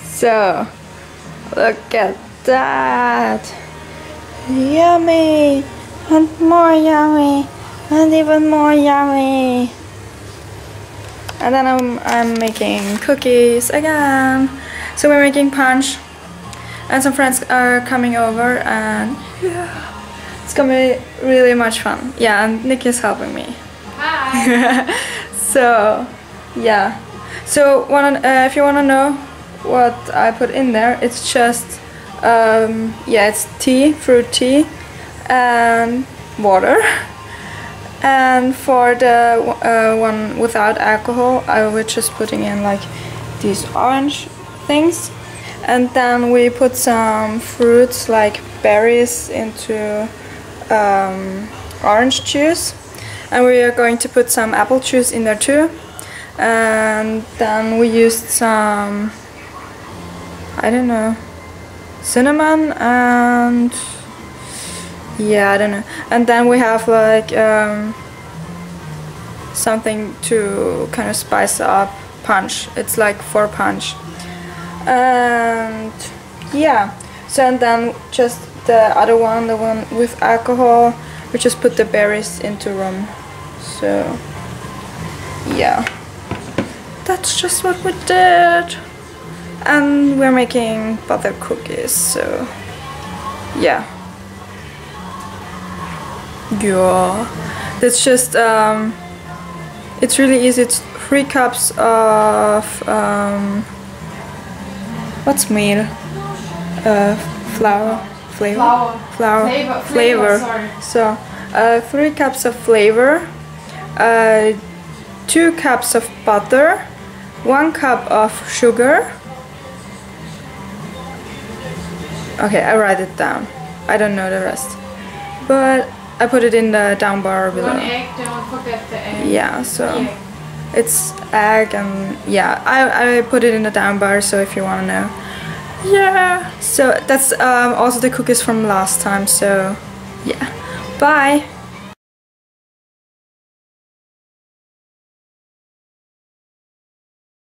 So, look at that. Yummy! And more yummy! And even more yummy! And then I'm making cookies again. So we're making punch. And some friends are coming over and yeah, it's gonna be really much fun. Yeah, and Nick is helping me. Hi! So, yeah. So if you wanna know what I put in there, it's just yeah, it's tea, fruit tea, and water. And for the one without alcohol, I was just putting in like these orange things, and then we put some fruits like berries into orange juice, and we are going to put some apple juice in there too. And then we used some, I don't know, cinnamon and yeah, I don't know. And then we have like something to kind of spice up punch. It's like for punch. And yeah, so and then just the other one, the one with alcohol, we just put the berries into rum. So yeah, that's just what we did. And we're making butter cookies, so yeah. Yeah, that's just it's really easy. It's 3 cups of what's meal? Flavor. Sorry. So 3 cups of flavor, 2 cups of butter, 1 cup of sugar. Okay, I write it down. I don't know the rest, but I put it in the down bar below. 1 egg, don't forget the egg. Yeah, so it's egg and yeah, I put it in the down bar, so if you want to know. Yeah, so that's also the cookies from last time, so yeah, bye.